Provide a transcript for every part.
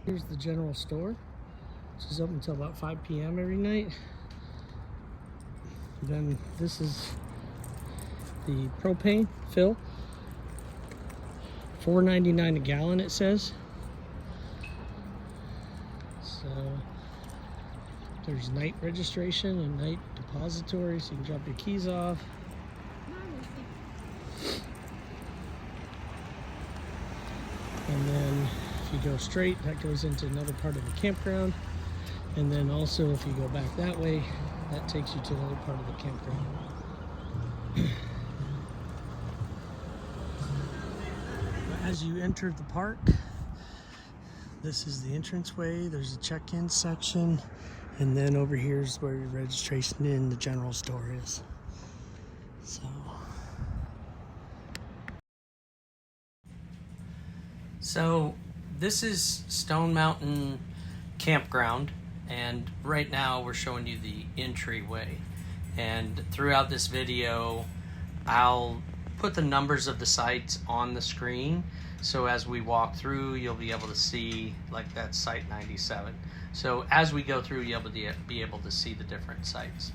Here's the general store, which is open until about 5 p.m. every night. Then this is the propane fill. $4.99 a gallon, it says. So there's night registration and night depository, so you can drop your keys off. And then if you go straight, that goes into another part of the campground. And then also if you go back that way, that takes you to another part of the campground. As you enter the park, this is the entranceway. There's a check-in section. And then over here is where your registration in the general store is. So this is Stone Mountain Campground, and right now we're showing you the entryway. And throughout this video, I'll put the numbers of the sites on the screen, so as we walk through, you'll be able to see, like that's site 97. So as we go through, you'll be able to see the different sites.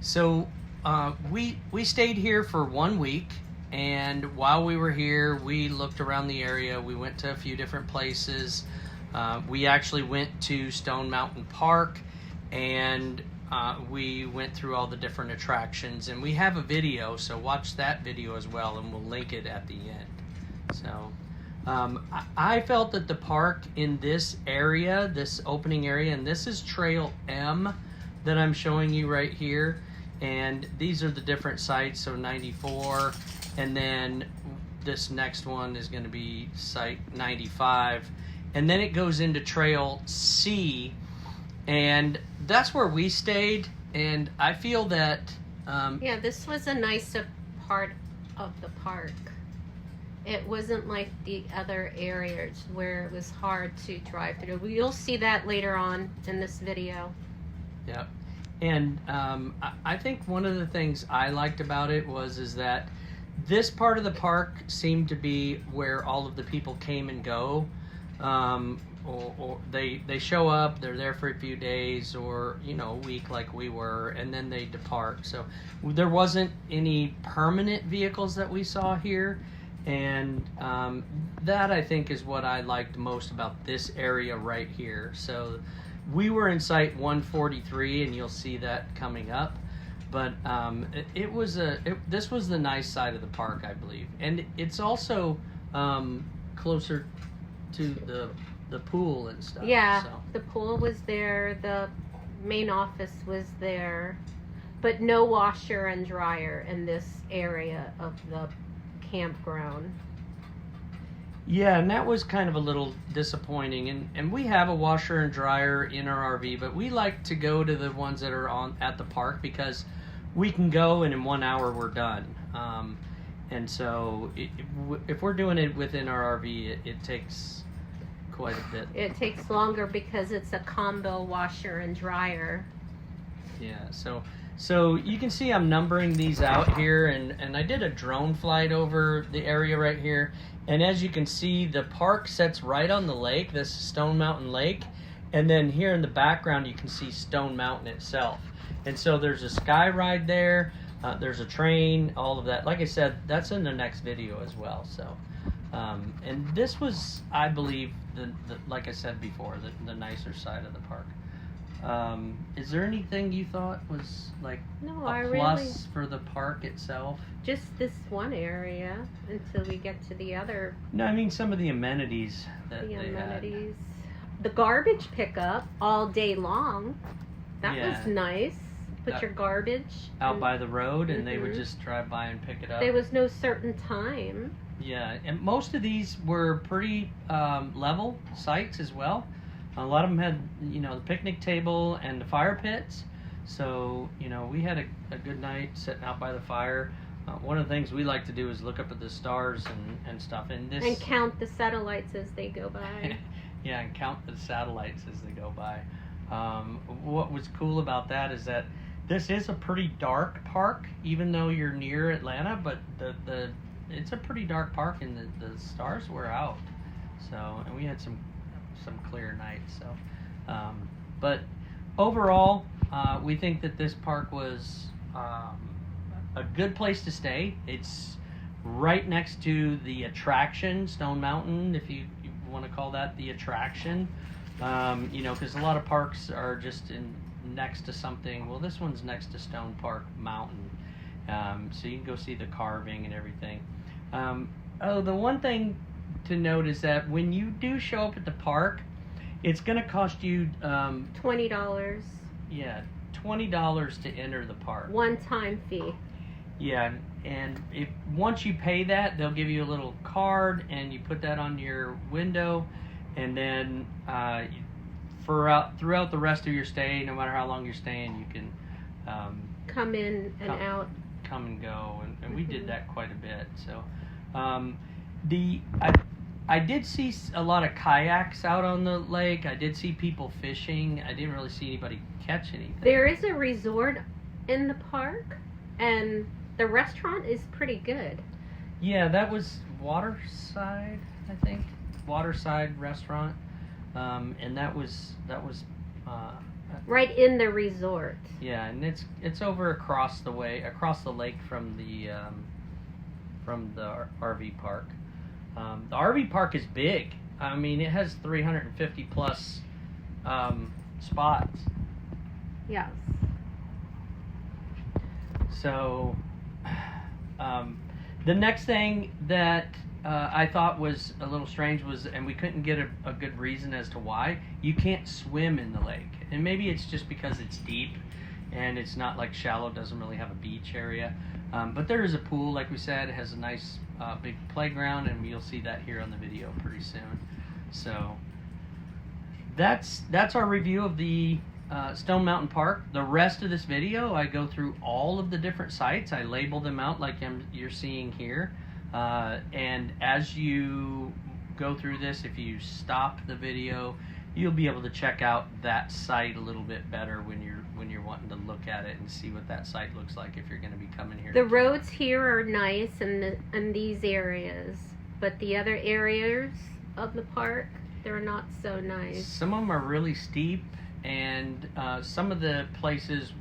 So we stayed here for 1 week. And while we were here, we looked around the area. We went to a few different places. We actually went to Stone Mountain Park, and we went through all the different attractions. And we have a video, so watch that video as well, and we'll link it at the end. So I felt that the park in this area, this opening area, and this is Trail M that I'm showing you right here. And these are the different sites, so 94. And then this next one is going to be site 95. And then it goes into Trail C. And that's where we stayed. And I feel that... yeah, this was a nicer part of the park. It wasn't like the other areas where it was hard to drive through. You'll see that later on in this video. Yep. And I think one of the things I liked about it is that this part of the park seemed to be where all of the people came and go. Or they show up, they're there for a few days, or a week like we were, and then they depart. So there wasn't any permanent vehicles that we saw here. And that I think is what I liked most about this area right here. So we were in site 143, and you'll see that coming up. But this was the nice side of the park, I believe, and it's also closer to the pool and stuff. Yeah, so. The pool was there, the main office was there, but no washer and dryer in this area of the campground. Yeah, and that was kind of a little disappointing. And we have a washer and dryer in our RV, but we like to go to the ones that are at the park because we can go and in 1 hour we're done. And so if we're doing it within our RV, it takes quite a bit. It takes longer because it's a combo washer and dryer. Yeah, so you can see I'm numbering these out here, and I did a drone flight over the area right here. And as you can see, the park sits right on the lake, this Stone Mountain Lake. And then here in the background, you can see Stone Mountain itself. And so there's a sky ride there, there's a train, all of that. Like I said, that's in the next video as well. So, and this was, I believe, like I said before, the nicer side of the park. Is there anything you thought was like a plus for the park itself? Just this one area until we get to the other. No, I mean some of the amenities that they had. The garbage pickup all day long. That was nice. Put your garbage out by the road, and they would just drive by and pick it up. There was no certain time. Yeah, and most of these were pretty level sites as well. A lot of them had, the picnic table and the fire pits. So, we had a good night sitting out by the fire. One of the things we like to do is look up at the stars and stuff. And count the satellites as they go by. Yeah, and count the satellites as they go by. What was cool about that is that this is a pretty dark park, even though you're near Atlanta, but it's a pretty dark park, and the stars were out. So, and we had some some clear nights. So, but overall, we think that this park was a good place to stay. It's right next to the attraction, Stone Mountain, if you want to call that the attraction. You know, because a lot of parks are just next to something. Well, this one's next to Stone Park Mountain, so you can go see the carving and everything. The one thing to note is that when you do show up at the park, it's going to cost you $20. Yeah, $20 to enter the park. One-time fee. Yeah, and if once you pay that, they'll give you a little card, and you put that on your window, and then throughout the rest of your stay, no matter how long you're staying, you can come in and out, come and go, and we did that quite a bit. So, I did see a lot of kayaks out on the lake. I did see people fishing. I didn't really see anybody catch anything. There is a resort in the park, and the restaurant is pretty good. Yeah, that was Waterside, I think. Waterside restaurant, and that was right in the resort. Yeah, and it's over across the lake from the RV park. The RV park is big. I mean, it has 350 plus spots. Yes. So, the next thing that I thought was a little strange was, and we couldn't get a good reason as to why, you can't swim in the lake. And maybe it's just because it's deep and it's not like shallow, doesn't really have a beach area. But there is a pool, like we said. It has a nice big playground, and you'll see that here on the video pretty soon. So that's our review of the Stone Mountain Park. The rest of this video, I go through all of the different sites. I label them out like you're seeing here. And as you go through this, if you stop the video, you'll be able to check out that site a little bit better when you're wanting to look at it and see what that site looks like if you're going to be coming here. The roads here are nice in these areas, but the other areas of the park, they're not so nice. Some of them are really steep, and some of the places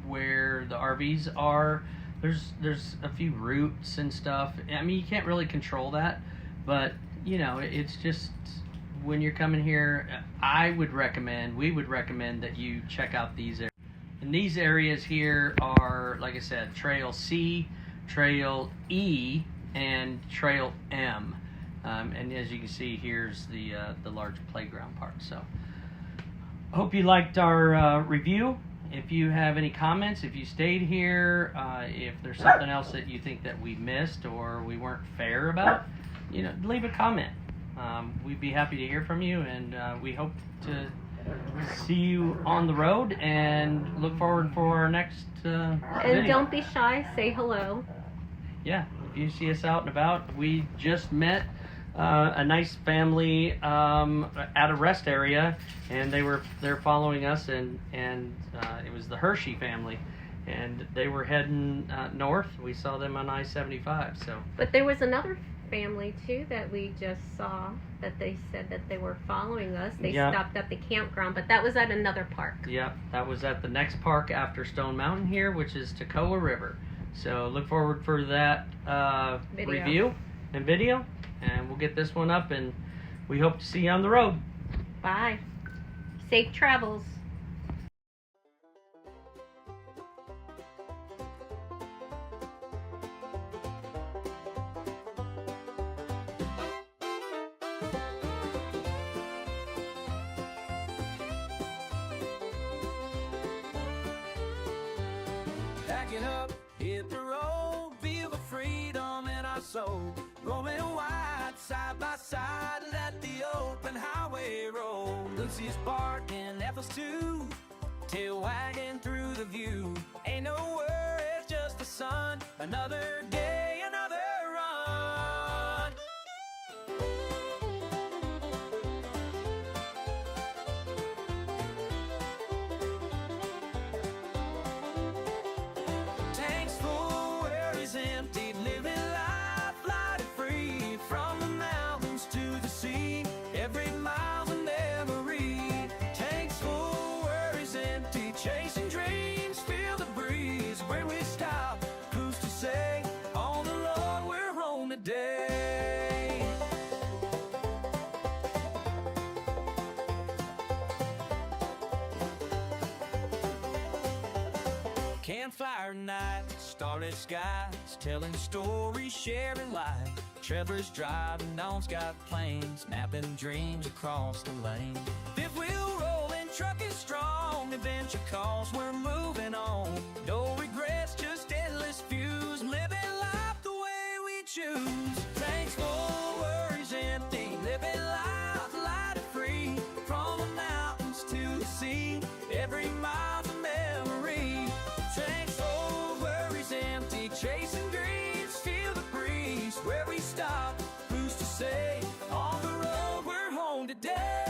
where the RVs are, there's a few roots and stuff. I mean, you can't really control that, but you know, it's just when you're coming here, we would recommend that you check out these areas. And these areas here are, like I said, Trail C, Trail E, and Trail M. And as you can see, here's the large playground park. So, I hope you liked our review. If you have any comments, if you stayed here, if there's something else that you think that we missed or we weren't fair about, you know, leave a comment. We'd be happy to hear from you, and we hope to see you on the road and look forward for our next video. And don't be shy, say hello. Yeah, if you see us out and about. We just met a nice family at a rest area, and they're following us, and it was the Hershey family, and they were heading north. We saw them on I-75. So, but there was another family too that we just saw that they said that they were following us. They stopped at the campground, but that was at another park. Yeah, that was at the next park after Stone Mountain here, which is Toccoa River. So look forward for that review and video, and we'll get this one up, and we hope to see you on the road. Bye. Safe travels. Packing up, hit the road, feel the freedom in our soul. Going wide, side by side, let the open highway roll. Lucy's Park and Ethel's too, tail wagging through the view. Ain't no worries, just the sun, another day, another run. Tanks full, worries empty, living life light and free. From the mountains to the sea, every mile's an today. Campfire night, starlit skies, telling stories, sharing life. Trevor's driving, Dawn's got planes, snapping dreams across the lane. Fifth wheel rolling, truck is strong, adventure calls, we're moving on. No regrets, just endless views, living life the way we choose. Tanks full, worries empty, living life light and free. From the mountains to the sea, every mile's a memory. Tanks full, worries empty, chasing dreams, feel the breeze. Where we stop, who's to say? On the road, we're home today.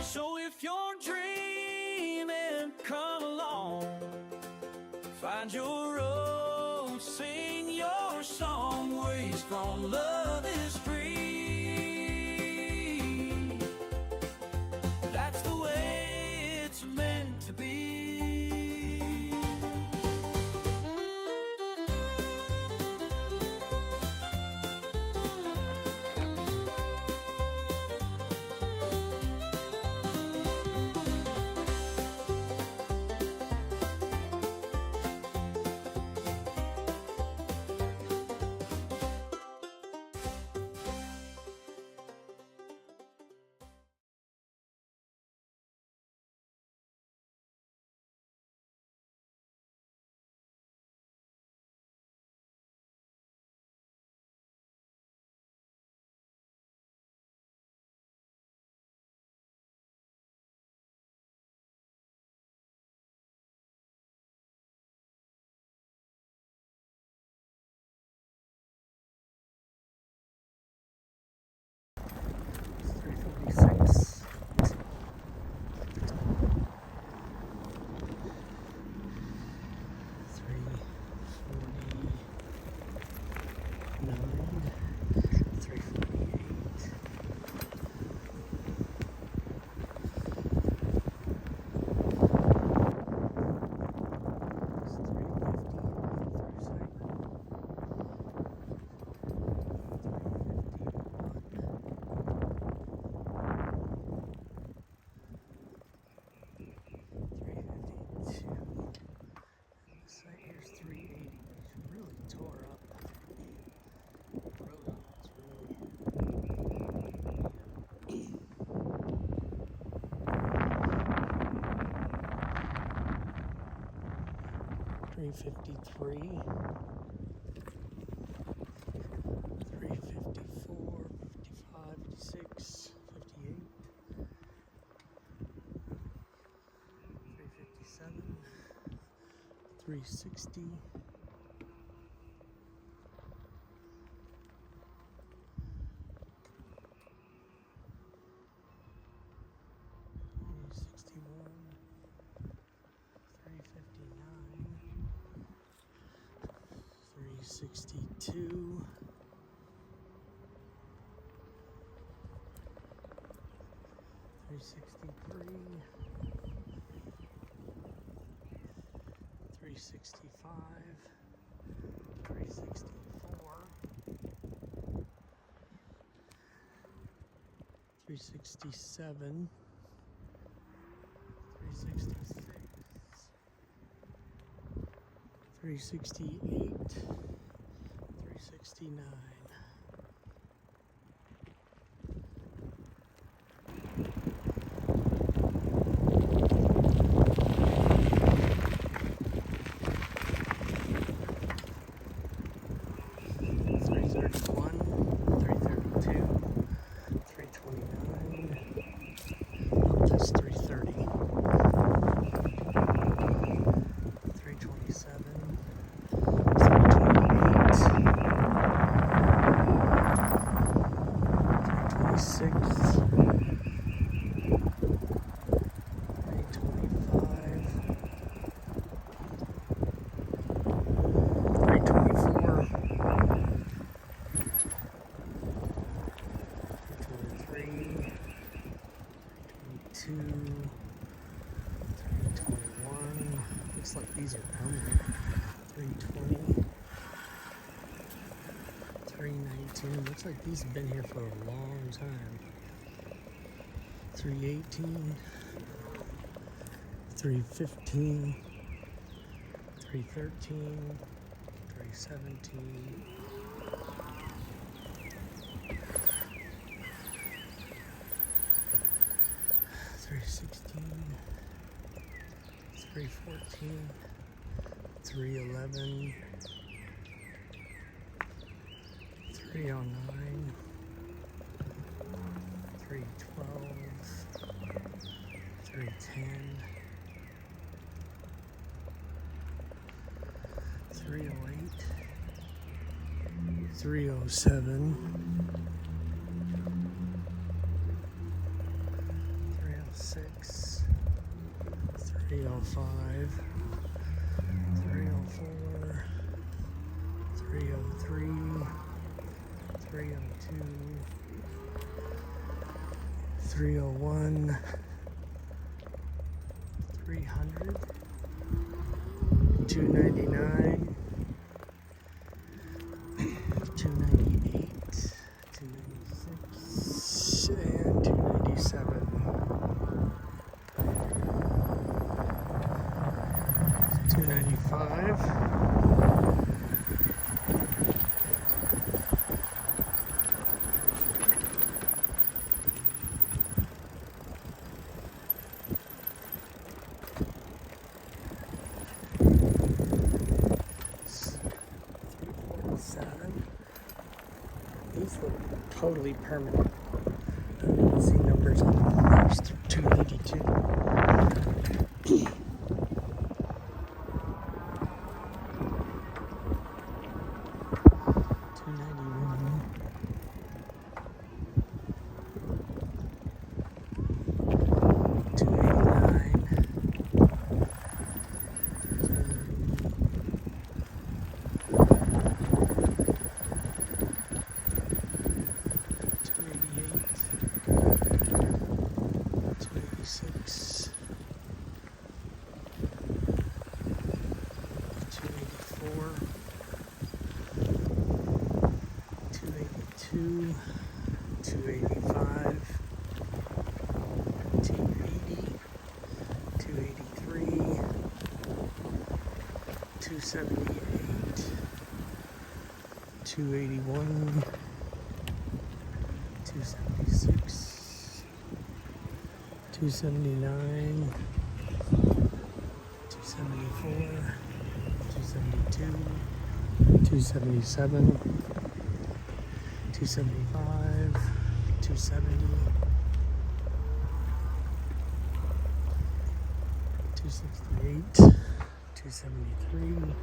So if you're dreaming, come along. Find your road, sing your song. Where you're from, love is free. That's the way it's meant to be. 356. 353, 354, 55, 56, 58, 357, 360, 361, 359, 362, 363, 365, 364, 367, 366, 368, 369. 321. Looks like these are permanent. 320. 319. Looks like these have been here for a long time. 318. 315. 313. 317. 316, 314, 311, 309, 312, 310, 308, 307, 306, 305, 304, 303, 302, 301, 300, 299, 298, 296, and 297. 295, 347. These look totally permanent. I don't see numbers on them. There's 292. 285, 280, 283, 278, 281, 276, 279, 274, 272, 277, 275, 270, 268, 273,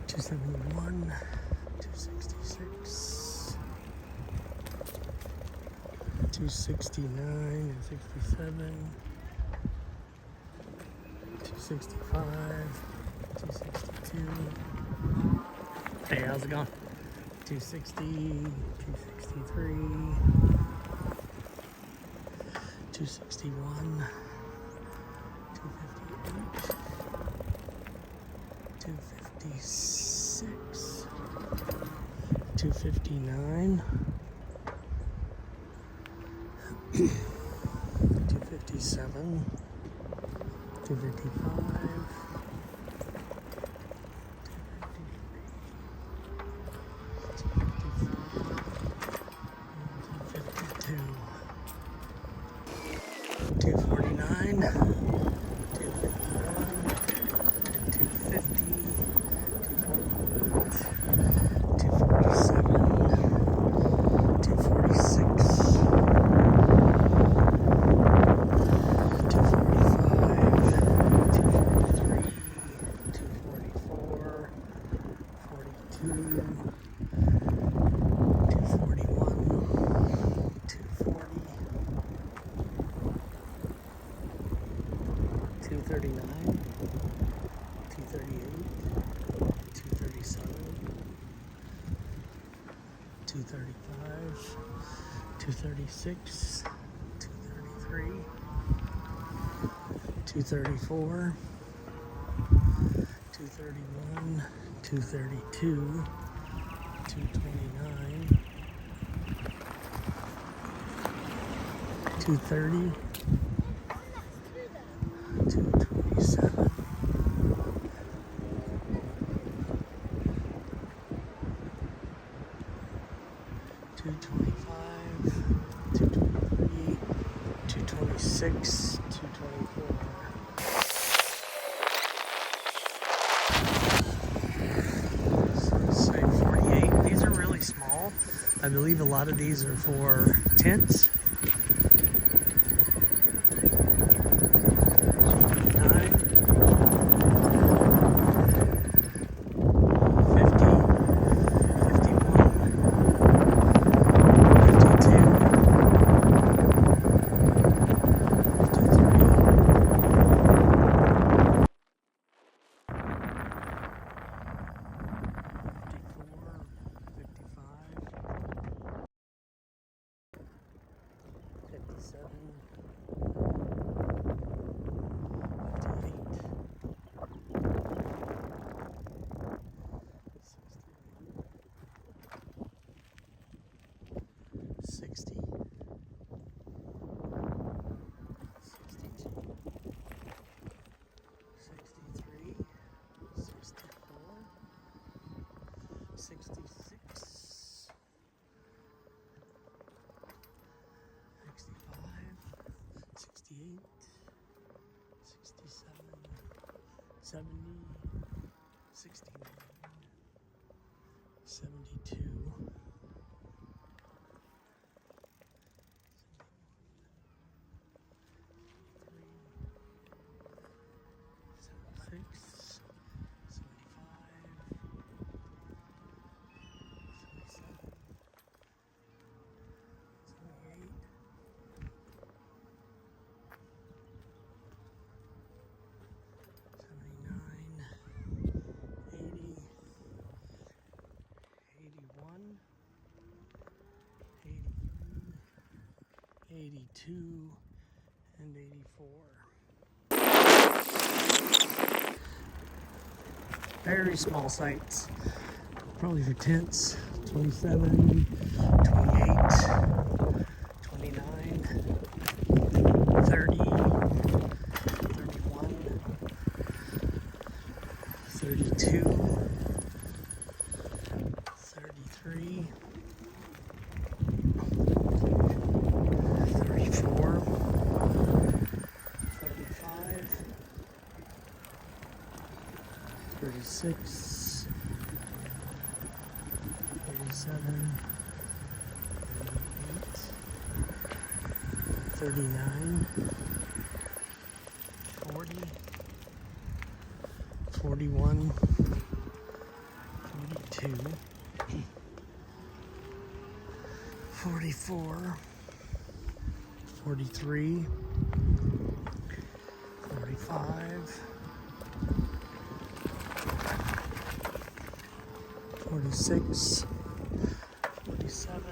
271, 266, 269 and 67, 265, 262. Hey, how's it going? 260, 263, 261, 258, 256, 259, 257, 255, 249, 251, 250, 247, 246, 245, 243, 244, 42, 241, 240, 239, 238, 237, 238, 235, 236, 233, 234, 231, 232, 229, 230, 227, 225, 223, 226, 224. Site 48. These are really small. I believe a lot of these are for tents. 60, 62, 63, 64, 66, 65, 68, 67, 70, 69, 72, 76, 75, 77, 78, 79, 80, 81, 83, 82, and 84. Very small sites, probably for tents. 27, 28, 29, 30, 31, 32, 33, 34, 35, 36, 37, 38, 39, 40, 41, 42, 44, 43, 45, 46, 47,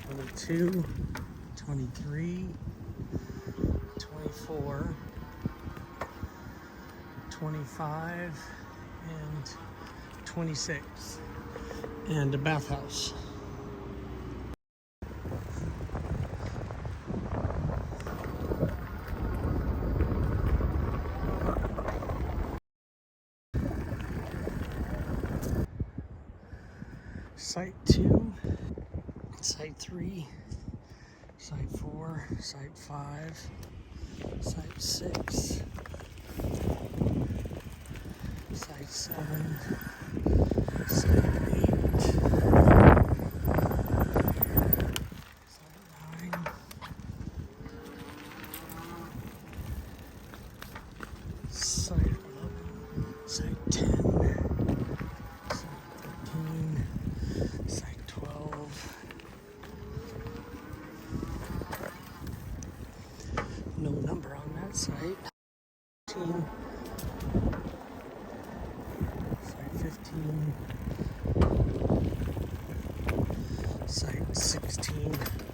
22, 23, 24, 25, and 26, and a bathhouse. Site 2, Site 3, Site 4, Site 5, Site 6, Site 7, Site 8, Site 9, Site 11, Site 10, Site 13, 15. Site 16.